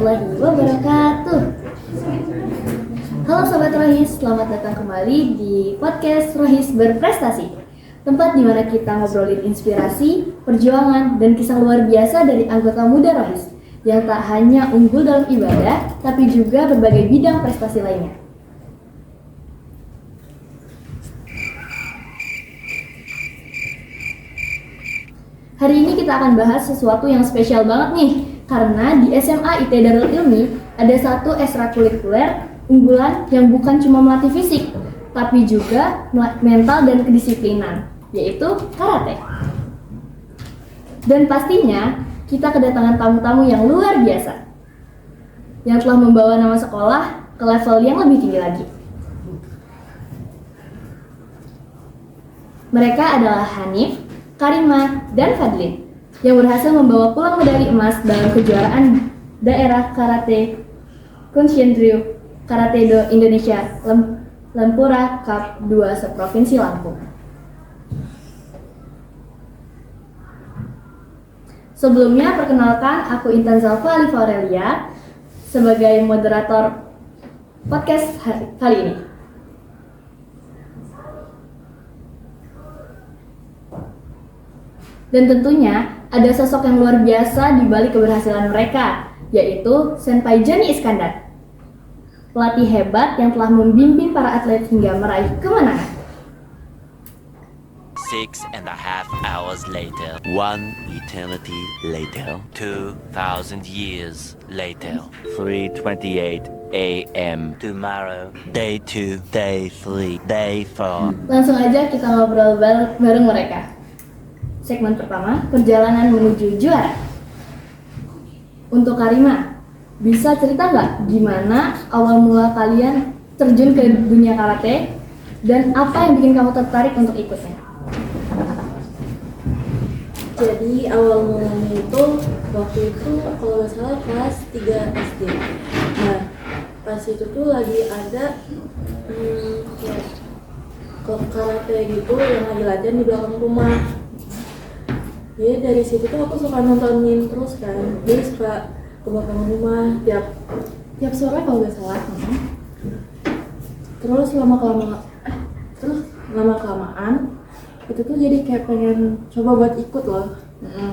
warahmatullahi wabarakatuh. Halo Sobat Rohis, selamat datang kembali di podcast Rohis Berprestasi. Tempat di mana kita ngobrolin inspirasi, perjuangan, dan kisah luar biasa dari anggota muda Rohis yang tak hanya unggul dalam ibadah, tapi juga berbagai bidang prestasi lainnya. Hari ini kita akan bahas sesuatu yang spesial banget nih, karena di SMA IT Darul Ilmi ada satu ekstrakurikuler unggulan yang bukan cuma melatih fisik, tapi juga mental dan kedisiplinan, yaitu karate. Dan pastinya kita kedatangan tamu-tamu yang luar biasa, yang telah membawa nama sekolah ke level yang lebih tinggi lagi. Mereka adalah Hanif, Karima, dan Fadlin yang berhasil membawa pulang medali emas dalam kejuaraan daerah karate Kunshin-ryu Karate Do Indonesia Lempura Cup 2 seprovinsi Lampung. Sebelumnya perkenalkan, aku Intan Zalfa Alifa Aurelia sebagai moderator podcast kali ini. Dan tentunya ada sosok yang luar biasa di balik keberhasilan mereka, yaitu Senpai Johnny Iskandar, pelatih hebat yang telah membimbing para atlet hingga meraih kemenangan. 6.5 hours later, 1 eternity later, 2,000 years later, 3:28 a.m. tomorrow, day 2, day 3, day 4. Langsung aja kita ngobrol bareng mereka. Segmen pertama, perjalanan menuju juara. Untuk Karima, bisa cerita nggak gimana awal mula kalian terjun ke dunia karate dan apa yang bikin kamu tertarik untuk ikutnya? Jadi awal mulanya itu waktu itu kalau nggak salah kelas 3 SD. Nah pas itu tuh lagi ada klub karate gitu yang lagi latihan di belakang rumah. Jadi dari situ tuh aku suka nontonin terus kan. Jadi suka ke belakang rumah tiap sore kalau nggak salah. Terus lama kelamaan itu tuh jadi kayak pengen coba buat ikut loh.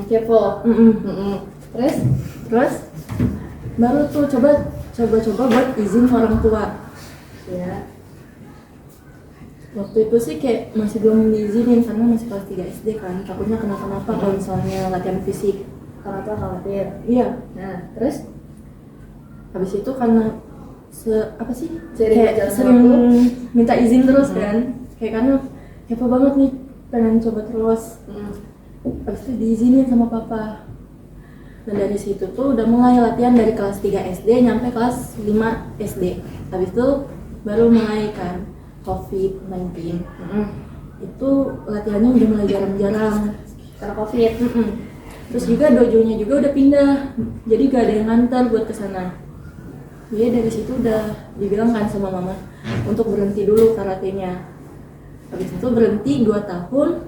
Kepo. Terus baru tuh coba buat izin ke orang tua. Ya. Waktu itu sih kayak masih belum diizinin karena masih kelas 3 SD kan, takutnya kenapa-napa kalau misalnya latihan fisik. Karena tuh khawatir. Iya. Nah, terus Habis itu karena Sering sering minta izin terus kan, kayak karena kepo banget nih, pengen coba terus. Habis itu diizinin sama papa. Dan dari situ tuh udah mulai latihan dari kelas 3 SD nyampe kelas 5 SD. Habis itu baru mulai kan COVID-19. Itu latihannya udah mulai jarang-jarang karena COVID. Terus juga dojonya juga udah pindah, jadi gak ada yang ngantar buat kesana. Jadi dari situ udah dibilang kan sama mama untuk berhenti dulu karatenya. Habis itu berhenti 2 tahun.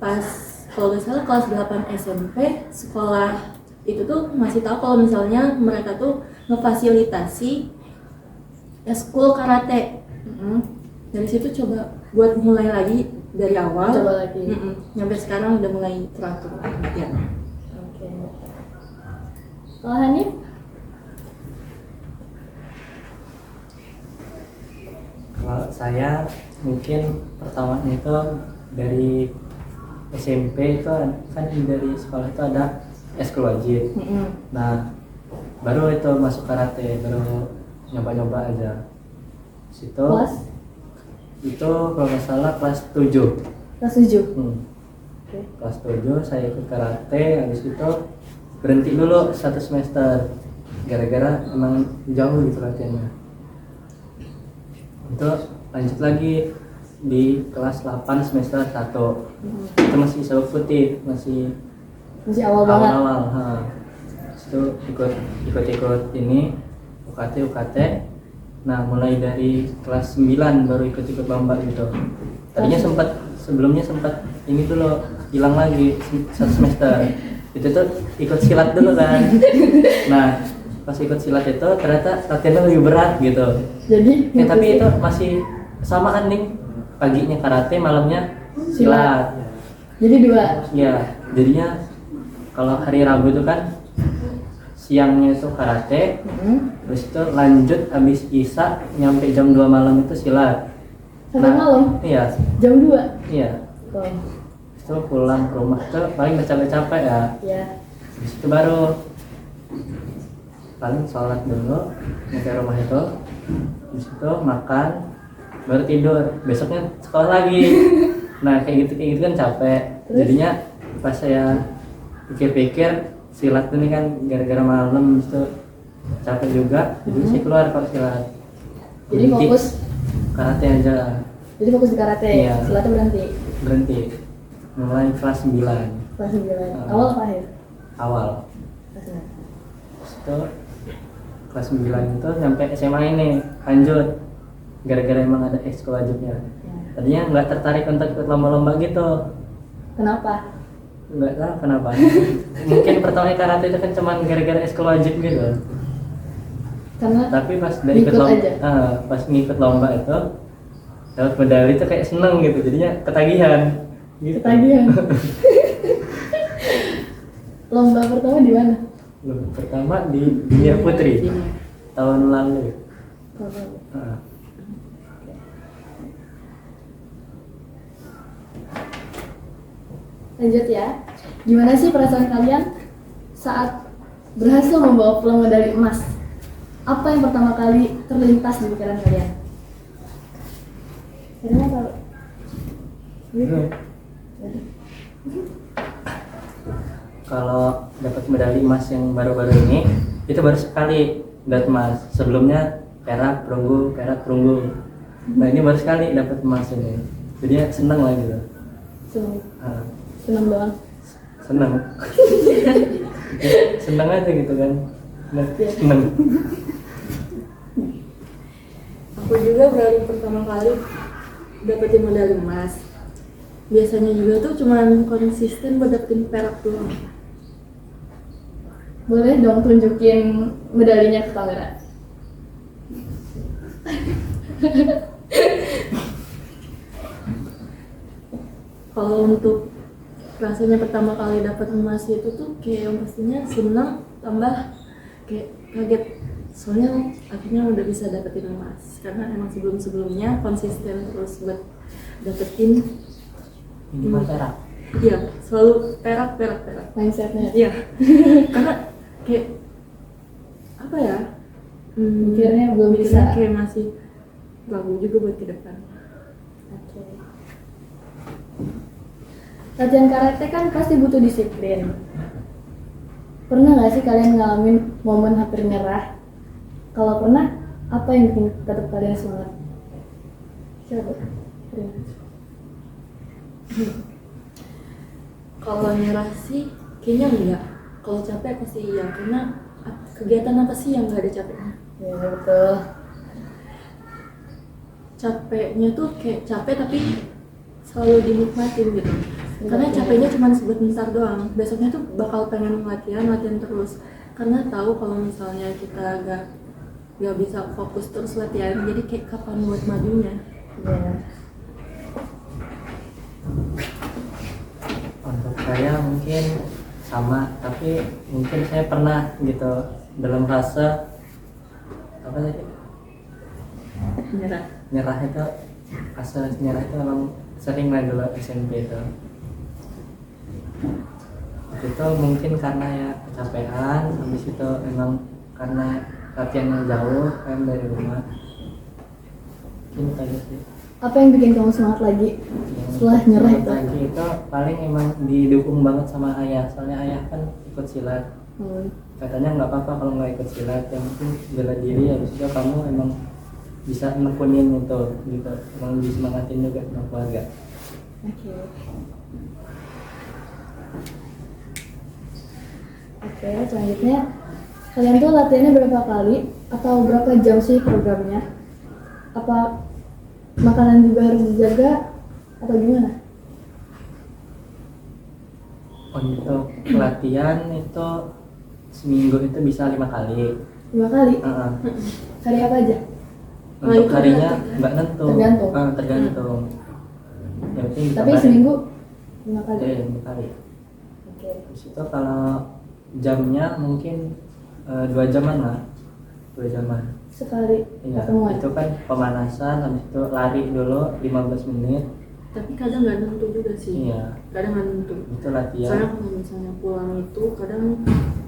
Pas kalau gak salah kelas 8 SMP, sekolah itu tuh masih tahu kalau misalnya mereka tuh ngefasilitasi eskul karate. Dari situ coba buat mulai lagi dari awal. Coba lagi. Sampai sekarang udah mulai teratur latihan. Oke. Kalau Hanif? Kalau saya mungkin pertamanya itu dari SMP itu kan dari sekolah itu ada eskul wajib. Nah baru itu masuk karate, baru nyoba-nyoba aja. Situ Kelas? Itu kalau nggak salah kelas 7. Kelas 7? Oke. Kelas 7 saya ikut karate, habis itu berhenti dulu 1 semester gara-gara emang jauh gitu latihannya. Itu lanjut lagi di kelas 8 semester 1. Itu masih sabuk putih, masih awal banget. Itu ikut ini UKT. Nah mulai dari kelas 9 baru ikut lomba gitu. Tadinya sebelumnya sempat ini dulu hilang lagi 1 semester. Itu tuh ikut silat dulu kan. Nah pas ikut silat itu ternyata latihannya lebih berat gitu. Jadi Tapi itu masih samaan nih, paginya karate, malamnya silat. Jadi 2. Ya, jadinya kalau hari Rabu itu kan siangnya itu karate, terus itu lanjut habis isya nyampe jam 2 malam itu silat. Sampai malam? Iya, Jam 2? iya. Oh, Itu pulang ke rumah tuh paling udah capek-capek ya. ya. Terus itu baru paling sholat dulu nyampe rumah itu, terus itu makan, baru tidur. Besoknya sekolah lagi. Nah kayak gitu kan capek. Terus? Jadinya pas saya pikir-pikir silat ini kan gara-gara malam itu capek juga, jadi saya keluar kalau silat. Jadi fokus. Karate aja. Jadi fokus di karate. Iya. Silatnya Berhenti. Mulai kelas 9 kelas 9. Awal apa akhir? awal. Kelas 9. Terus itu kelas 9 itu sampai SMA ini lanjut gara-gara emang ada ekskul wajibnya. Ya. Tadinya nggak tertarik untuk ikut lomba-lomba gitu, Kenapa? nggak tahu kenapa. Mungkin pertama karate itu kan cuman gara-gara ekskul wajib gitu. Karena Tapi pas udah ngikut ikut lomba, aja. pas ngikut lomba itu dapat medali itu kayak seneng gitu, jadinya ketagihan. Gitu. ketagihan. Lomba pertama di mana? Lomba pertama di Dunia Putri tahun lalu. Heeh. Lanjut ya. Gimana sih perasaan kalian saat berhasil membawa pulang medali emas? Apa yang pertama kali terlintas di pikiran kalian? Kalian tahu? Gitu. Kalau dapat medali emas yang baru-baru ini, itu baru sekali dapat emas. Sebelumnya perak, perunggu. Nah ini baru sekali dapat emas ini. Jadi ya seneng lah gitu. Ah, Senang doang. seneng. Seneng aja gitu kan. Nah, seneng. Aku juga baru pertama kali dapetin medali emas. Biasanya juga tuh cuman konsisten buat dapetin perak doang. Boleh dong tunjukin medalinya ke kamera. Kalau untuk rasanya pertama kali dapat emas itu tuh kayak yang pastinya senang tambah kayak kaget, soalnya akhirnya udah bisa dapetin emas karena emang sebelum-sebelumnya konsisten terus buat dapetin. Ini mah perak. Iya, selalu perak. Mindsetnya. Iya, karena kayak apa ya? Mikirnya belum mikirnya bisa. kayak masih ragu juga buat ke depan. Oke. Latihan karate kan pasti butuh disiplin. Pernah nggak sih kalian ngalamin momen hampir nyerah? Kalau pernah, apa yang bikin tetap kalian semangat? Siapa? Rina. Kalau nyerah sih kayaknya enggak. Kalau capek pasti iya, karena kegiatan apa sih yang nggak ada capeknya? Ya betul. Capeknya tuh kayak capek tapi selalu dinikmatin gitu. Karena capeknya cuma sebentar doang. Besoknya tuh bakal pengen latihan terus. Karena tahu kalau misalnya kita nggak bisa fokus terus latihan, jadi kayak kapan buat majunya. Ya. Untuk saya mungkin sama, tapi mungkin saya pernah gitu dalam fase apa tadi? Nyerah itu, fase nyerah itu memang sering lah dulu SMP itu. Itu mungkin karena ya kecapean, habis itu memang karena latihannya jauh kan dari rumah. Mungkin tadi sih. Apa yang bikin kamu semangat lagi setelah nyerah itu? Lagi itu paling emang didukung banget sama ayah, soalnya ayah kan ikut silat. Katanya nggak apa-apa kalau nggak ikut silat, yang penting bela diri, habis itu kamu emang bisa nekunin itu gitu, emang disemangatin juga sama keluarga. Oke, selanjutnya kalian tuh latihannya berapa kali atau berapa jam sih programnya? Apa makanan juga harus dijaga atau gimana? Untuk latihan itu seminggu itu bisa 5 kali. 5 kali. Heeh. Hari apa aja? Untuk itu harinya udah nggak nentu. Tergantung. Tergantung. Yang penting Tapi dikabarin. seminggu 5 kali. Iya, 5 kali. Oke. Terus itu kalau jamnya mungkin 2 jaman lah. 2 jaman. Sekali Iya, ketemuan. itu kan pemanasan, habis itu lari dulu 15 menit. Tapi kadang nggak nentu juga sih. Iya, Kadang nggak nentu. itu latihan. Soalnya kalau misalnya pulang itu kadang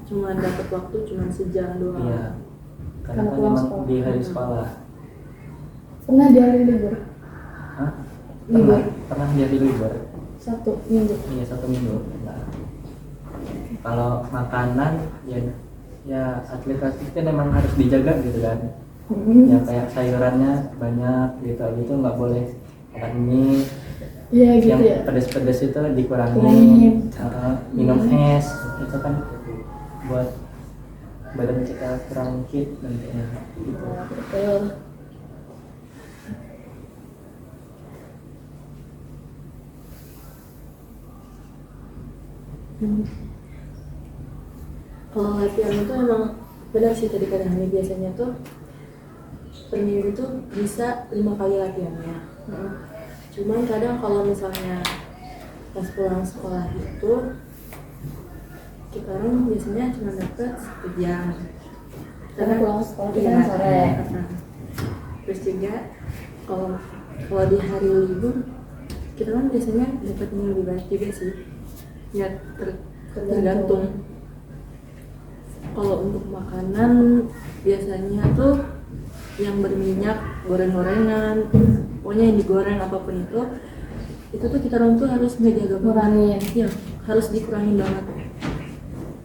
cuma dapat waktu cuma sejam doang. Iya. Karena Karena kan pulang memang sekolah. di hari sekolah. Pernah di hari libur? Hah? Libur. Pernah jadi libur. Satu minggu. Iya, 1 minggu. Nah, kalau makanan ya atlet-atlet kan memang harus dijaga gitu kan. Ya kayak sayurannya banyak gitu nggak boleh makan mie. Iya gitu Yang ya. pedas-pedas itu Kurangin. dikurangin. Minum es itu kan buat badan kita kurang fit nantinya gitu. Nah, betul. Kalau latihan itu emang benar sih tadi kata Hani, biasanya tuh per minggu tuh bisa 5 kali latihannya. Cuman kadang kalau misalnya pas pulang sekolah itu kita orang biasanya cuma dapat 1 jam. Karena pulang sekolah kita Iya, kan sore. Terus juga kalau di hari libur kita kan biasanya dapatnya lebih banyak juga sih. Ya tergantung. Kalau untuk makanan biasanya tuh yang berminyak, goreng-gorengan, pokoknya yang digoreng apapun itu tuh kita orang tuh harus ngejaga Ngurangin. ya, harus dikurangin banget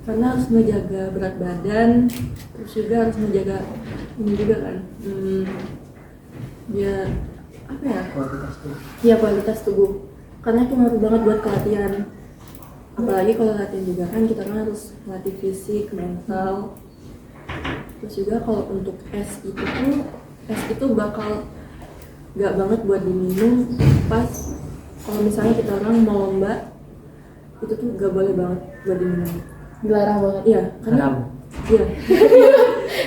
karena harus ngejaga berat badan, terus juga harus ngejaga ini juga kan, ya apa ya, Kualitas tuh. ya kualitas tubuh, karena itu ngaruh banget buat kelatihan. Apalagi kalau latihan juga kan kita kan harus melatih fisik, mental. Terus juga kalau untuk es itu bakal gak banget buat diminum pas kalau misalnya kita orang mau lomba, itu tuh gak boleh banget buat diminum. Dilarang banget. Iya, karena Haram. iya.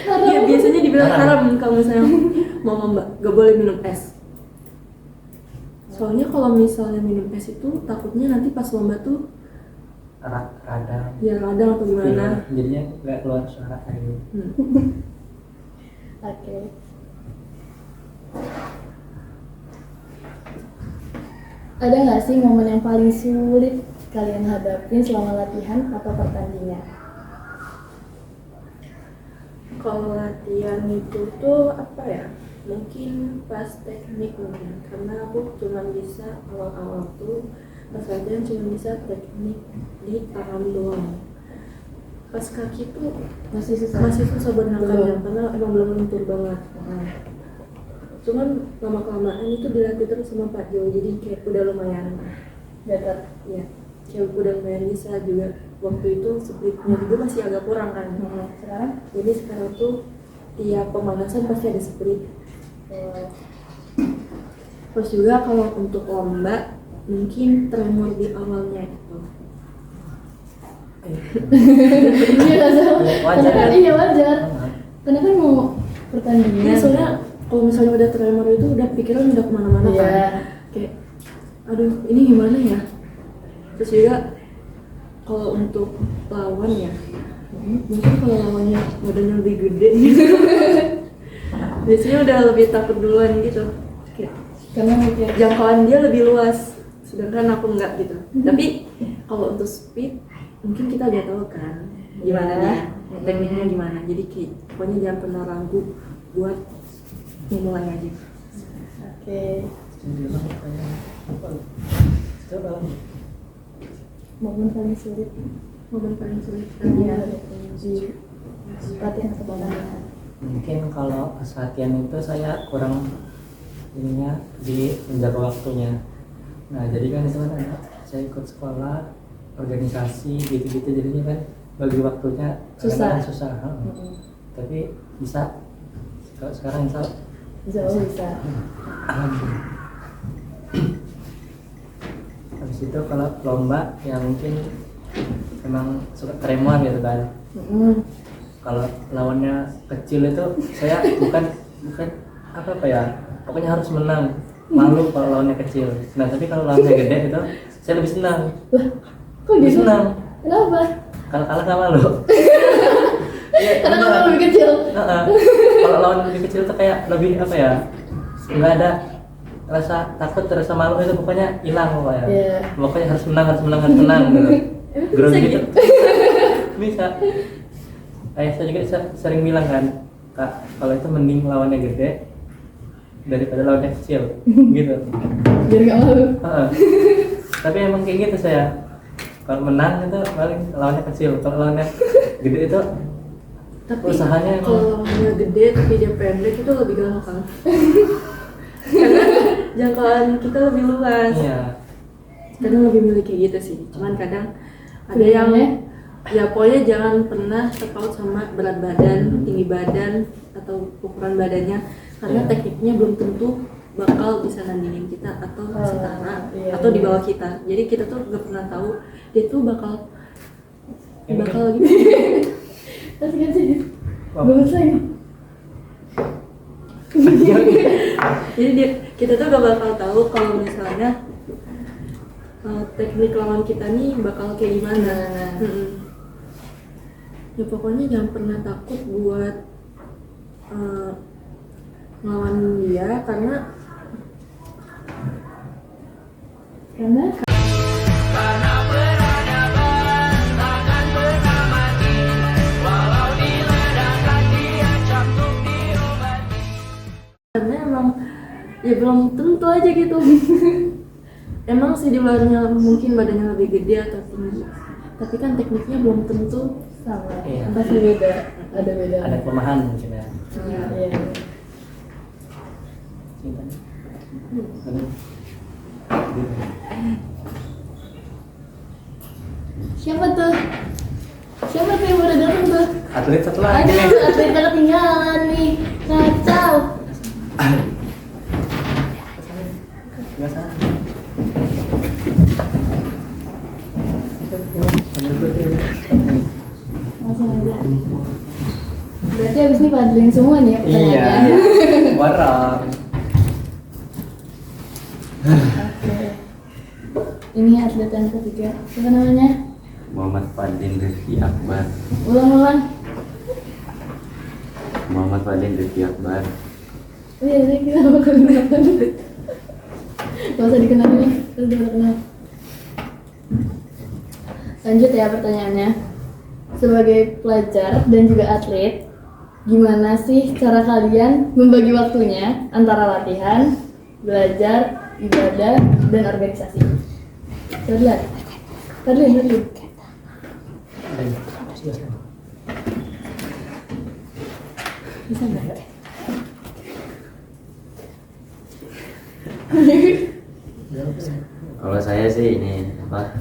Iya, biasanya dibilang haram kalau misalnya mau lomba, gak boleh minum es. Soalnya kalau misalnya minum es itu takutnya nanti pas lomba tuh Radang. ya radang atau gimana. Jadinya nggak keluar suara air. Oke. Ada nggak sih momen yang paling sulit kalian hadapin selama latihan atau pertandingan? Kalau latihan itu tuh apa ya? Mungkin pas teknik mungkin, karena aku cuma bisa awal-awal tuh pas latihan cuma bisa teknik di tangan doang. Pas kaki tuh Masih susah. masih susah buat ngangkatnya Belum. karena emang belum lentur banget. Cuman lama-kelamaan itu dilatih terus sama Pak Jo, jadi kayak udah lumayan. Better. Ya, kayak udah lumayan bisa juga. Waktu itu splitnya juga masih agak kurang kan. Sekarang? Jadi sekarang tuh tiap pemanasan pasti ada split. Terus juga kalau untuk lomba mungkin tremor di awalnya itu. Iya, Wajar. karena kan iya wajar. Karena kan mau pertandingan. Iya, soalnya kalau misalnya udah tremor itu udah pikiran udah kemana-mana Iya. kan. Kayak, aduh ini gimana ya. Terus juga kalau untuk lawan ya, mungkin kalau lawannya badannya lebih gede gitu. Biasanya udah lebih takut duluan gitu. Kayak Karena mikir jangkauan dia lebih luas, sedangkan aku enggak gitu. Tapi kalau untuk speed mungkin kita udah tahu kan gimana Ya. nih tekniknya gimana. Jadi kayak pokoknya jangan pernah ragu buat memulai aja. oke. Momen paling sulit Momen paling sulit ya kan di latihan atau pertandingan. Mungkin kalau pas latihan itu saya kurang ininya di menjaga waktunya. Nah jadi kan itu kan saya ikut sekolah organisasi gitu-gitu, jadinya kan bagi waktunya Susah. kadang-kadang susah. Tapi bisa kalau sekarang bisa. Jauh bisa. Alhamdulillah. Habis itu kalau lomba ya mungkin memang suka tremor gitu kan. kalau lawannya kecil itu saya bukan apa ya, pokoknya harus menang. Malu kalau lawannya kecil. Nah tapi kalau lawannya gede itu saya lebih senang. Lah, kok Lebih gitu? senang. Kenapa? Kalau kalah nggak malu. Iya, Karena benar. kamu lebih kecil. Heeh. Kalau lawan lebih kecil tuh kayak lebih apa ya, nggak ada rasa takut, rasa malu itu pokoknya hilang pokoknya. Iya. Pokoknya harus menang gitu. Ground gitu. Bisa. Ayah saya juga sering bilang kan, Kak, kalau itu mending lawannya gede daripada lawannya kecil gitu. Biar gak malu. Heeh. Tapi emang kayak gitu saya. Kalau menang itu paling lawannya kecil, kalau lawannya gede itu Tapi usahanya emang. kalau dia gede tapi dia pendek itu lebih gampang. Karena jangkauan kita lebih luas. Iya. Kadang lebih milih kayak gitu sih. Cuman kadang ada yang ya pokoknya jangan pernah terpaut sama berat badan, tinggi badan atau ukuran badannya, karena Iya. tekniknya belum tentu bakal bisa nandingin kita atau setara iya, atau di iya. bawah kita. Jadi kita tuh gak pernah tahu dia tuh bakal Ini gitu. Terus kan sih. Wah. Bagus lagi. Jadi kita tuh gak bakal tahu kalau misalnya teknik lawan kita nih bakal kayak gimana. Ya pokoknya jangan pernah takut buat ngelawan dia karena emang ya belum tentu aja gitu. Emang sih di luarnya mungkin badannya lebih gede atau tinggi, tapi kan tekniknya belum tentu sama. Iya. Pasti beda. Ada beda. Ada kelemahan mungkin ya. Iya. Cinta. Siapa tuh? Siapa tuh yang baru datang tuh? Atlet satu lagi Aduh, nih. atletnya ketinggalan nih. Kacau. Nggak salah. Langsung aja. Berarti abis ini padelin semua nih ya Iya. pertanyaannya. Warang. Oke. Ini atlet yang ketiga. Siapa namanya? Muhammad Fadlin Rifki Akbar. Ulang-ulang. Muhammad Fadlin Rifki Akbar. Oh iya, saya kira apa kenal. Gak usah dikenalin, terus udah kenal. Lanjut ya pertanyaannya. Sebagai pelajar dan juga atlet, gimana sih cara kalian membagi waktunya antara latihan, belajar, ibadah, dan organisasi? Fadlan. Bisa nggak? Kalau saya sih ini apa?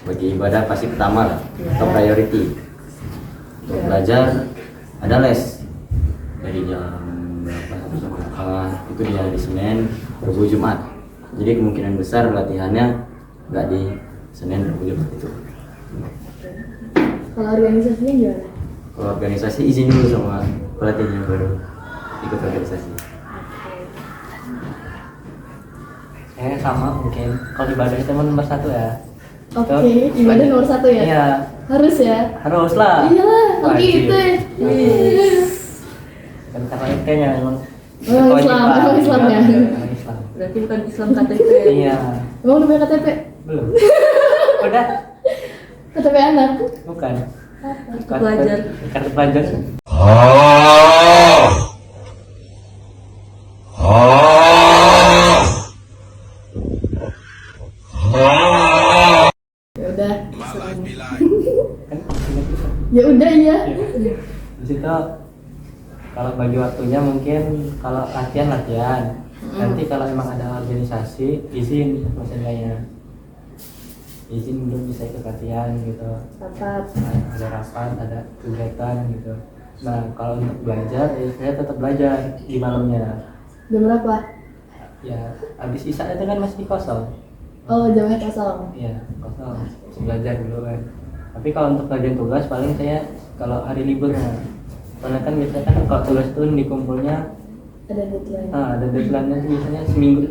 Bagi ibadah pasti pertama lah, top priority. Untuk belajar ada les dari jam berapa sampai jam berapa, itu di hari Senin, Rabu, Jumat. Jadi kemungkinan besar latihannya nggak di Senin, Rabu, Jumat itu. Kalau organisasinya gimana? Kalau organisasi izin dulu sama pelatihnya baru ikut organisasi. Saya sama mungkin. Kalau ibadah itu nomor 1 ya. Oke, ibadah nomor 1 ya? Iya. Harus ya? Harus lah. Iyalah, oke Wajib. itu ya. Kan karena itu kayaknya emang Emang Islam, kewajiban. emang Islam ya? Iya, emang Islam. berarti bukan Islam KTP. Iya. Emang udah punya KTP? Belum. Udah. KTP anak? Bukan. Kartu pelajar. Kartu pelajar. Ya udah. Kan Ya udah ya. di situ kalau bagi waktunya mungkin kalau latihan nanti kalau emang ada organisasi izin maksudnya izin belum bisa ikut latihan gitu. Rapat. Nah, ada rapat, ada kegiatan gitu. Nah kalau untuk belajar ya saya tetap belajar di malamnya Jam berapa? ya, habis isya itu kan masih kosong. Oh, jamnya kosong. Iya kosong, bisa belajar dulu kan. Tapi kalau untuk kerjaan tugas paling saya kalau hari liburnya. Soalnya kan biasanya kan kalau tugas itu dikumpulnya Ada deadline. ada deadline-nya tuh biasanya seminggu.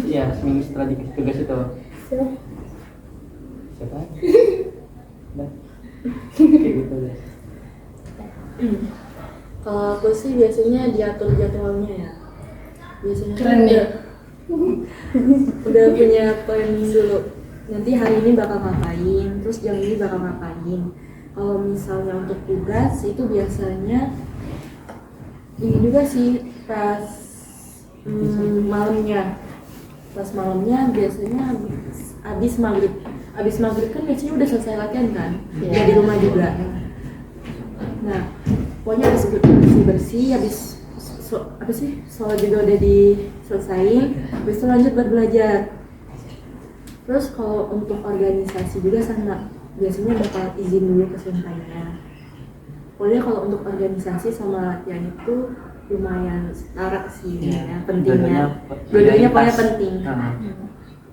Iya, seminggu setelah dikasih tugas itu. Siapa? Nah, kayak gitu deh. Kalau aku sih biasanya diatur jadwalnya ya. Biasanya Keren nih. udah punya planning dulu. Nanti hari ini bakal ngapain, terus jam ini bakal ngapain. Kalau misalnya untuk tugas itu biasanya ini juga sih pas malamnya. Pas malamnya biasanya abis maghrib. Abis maghrib kan biasanya udah selesai latihan kan, ya di rumah juga. Nah, pokoknya habis bersih, habis apa sih, sholat juga udah diselesain, habis itu lanjut buat belajar. Terus kalau untuk organisasi juga sama, biasanya bakal izin dulu ke sempainya. Pokoknya kalau untuk organisasi sama latihan itu lumayan setara sih, ya, pentingnya. Dua-duanya pokoknya penting.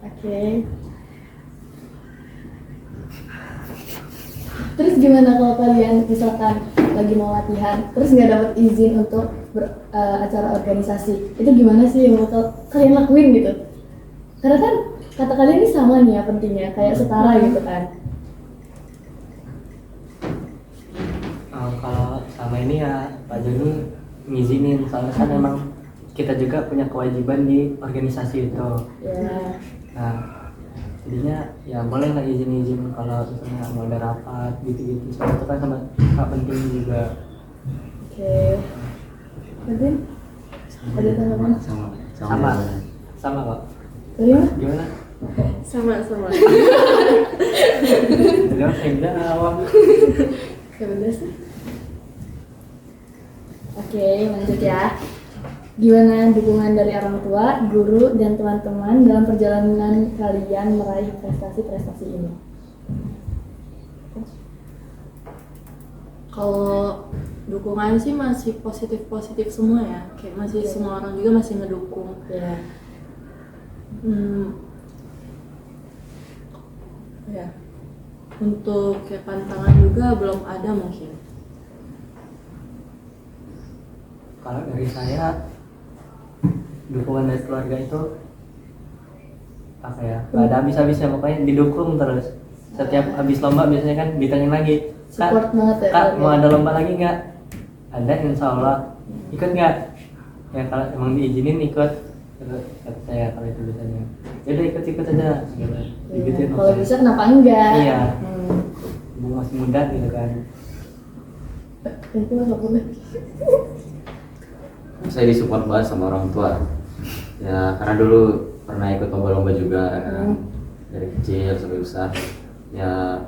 Oke. Terus gimana kalau kalian misalkan lagi mau latihan, terus nggak dapat izin untuk acara organisasi, itu gimana sih yang bakal kalian lakuin gitu? Karena kan kata kalian ini sama nih ya pentingnya, kayak setara gitu kan? Kalau sama ini ya Pak Joni ngizinin, soalnya kan emang kita juga punya kewajiban di organisasi itu. Ya. Nah, jadinya ya boleh lah izin-izin kalau misalnya mau ada rapat gitu-gitu, soalnya itu kan sama penting juga. Oke. Berarti ada tanggapan? Sama kok. Bagaimana? Gimana? Sama-sama. Beliau saya awam. Kebetulan sih. Oke, lanjut ya. Gimana dukungan dari orang tua, guru, dan teman-teman dalam perjalanan kalian meraih prestasi-prestasi ini? Kalau dukungan sih masih positif-positif semua ya, kayak masih semua orang juga masih ngedukung. Ya. Ya. Untuk kayak pantangan juga belum ada mungkin. Kalau dari saya, dukungan dari keluarga itu apa ya, nggak ada habis-habisnya, pokoknya didukung terus. Setiap habis lomba biasanya kan ditanya lagi, Support banget ya, Kak keluarga. mau ada lomba lagi nggak? Ada, insya Allah. Ikut nggak? Ya kalau emang diizinin ikut. Terus kata saya kalau itu biasanya, yaudah ikut aja gitu. Digituin Kalau pokoknya. bisa kenapa enggak? Iya. Bu masih muda gitu kan. Itu nggak boleh. Saya disupport banget sama orang tua. Ya karena dulu pernah ikut lomba-lomba juga kan. Dari kecil sampai besar. Ya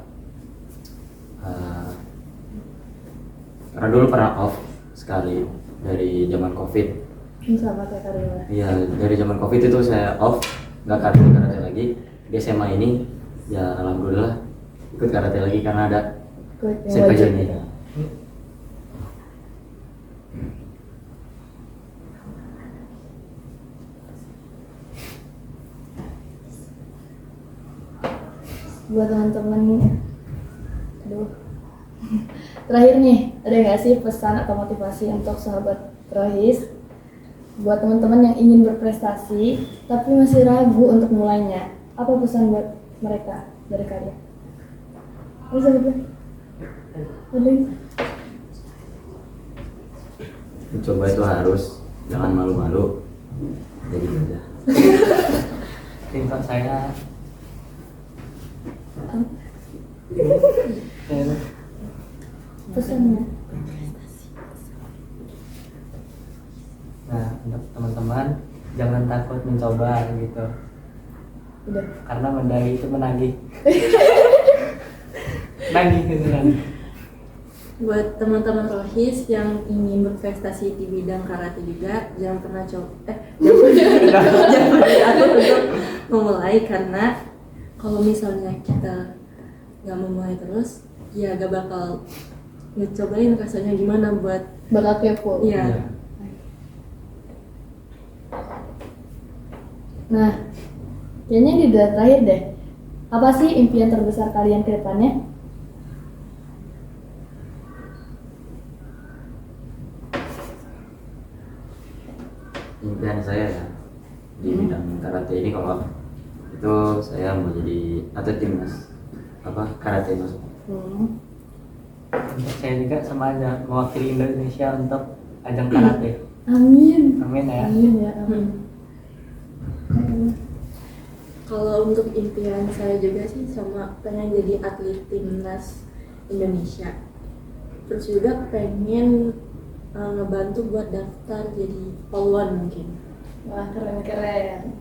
karena dulu pernah off sekali dari zaman Covid. Sama kayak Karina. Iya, dari zaman Covid itu saya off, nggak karate lagi. Di SMA ini, ya alhamdulillah ikut karate lagi karena ada Yang wajib. ini. Buat teman-teman, aduh. Terakhir nih, ada nggak sih pesan atau motivasi untuk sahabat Rohis buat teman-teman yang ingin berprestasi tapi masih ragu untuk mulainya? Apa pesan buat mereka dari kalian? Bisa gitu? Ada? Mencoba itu harus, jangan malu-malu. Jadi aja. Tingkat saya Pesannya? Nah, untuk teman-teman jangan takut mencoba gitu. Udah. Karena medali itu menagih. Nagih gitu kan. Buat teman-teman Rohis yang ingin berprestasi di bidang karate juga, jangan pernah jangan takut untuk memulai, karena kalau misalnya kita nggak memulai terus, ya gak bakal ngecobain rasanya gimana buat Bakal kepo. ya. Nah, kayaknya ini udah terakhir deh. Apa sih impian terbesar kalian ke depannya? impian saya ya di bidang karate ini, kalau itu saya mau jadi atlet timnas karate mas. Untuk saya juga sama aja mewakili Indonesia untuk ajang karate. Amin. Amin ya. Amin ya. Amin. Kalau untuk impian saya juga sih sama pengen jadi atlet timnas Indonesia. Terus juga pengen ngebantu buat daftar jadi polwan mungkin. Wah, keren.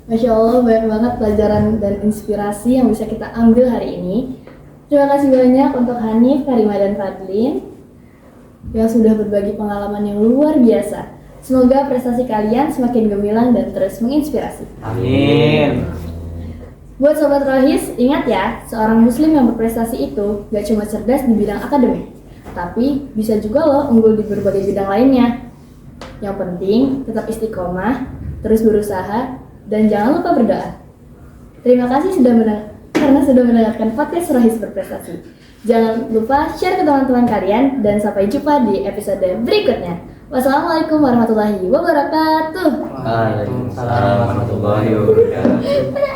Masya Allah, banyak banget pelajaran dan inspirasi yang bisa kita ambil hari ini. Terima kasih banyak untuk Hanif, Karima, dan Fadlin yang sudah berbagi pengalaman yang luar biasa. Semoga prestasi kalian semakin gemilang dan terus menginspirasi. Amin. Buat Sobat Rohis, ingat ya, seorang muslim yang berprestasi itu gak cuma cerdas di bidang akademik, tapi bisa juga loh unggul di berbagai bidang lainnya. Yang penting, tetap istiqomah, terus berusaha, dan jangan lupa berdoa. Terima kasih karena sudah mendengarkan podcast Rohis Berprestasi. Jangan lupa share ke teman-teman kalian, dan sampai jumpa di episode berikutnya. Wassalamualaikum warahmatullahi wabarakatuh. Waalaikumsalam warahmatullahi wabarakatuh.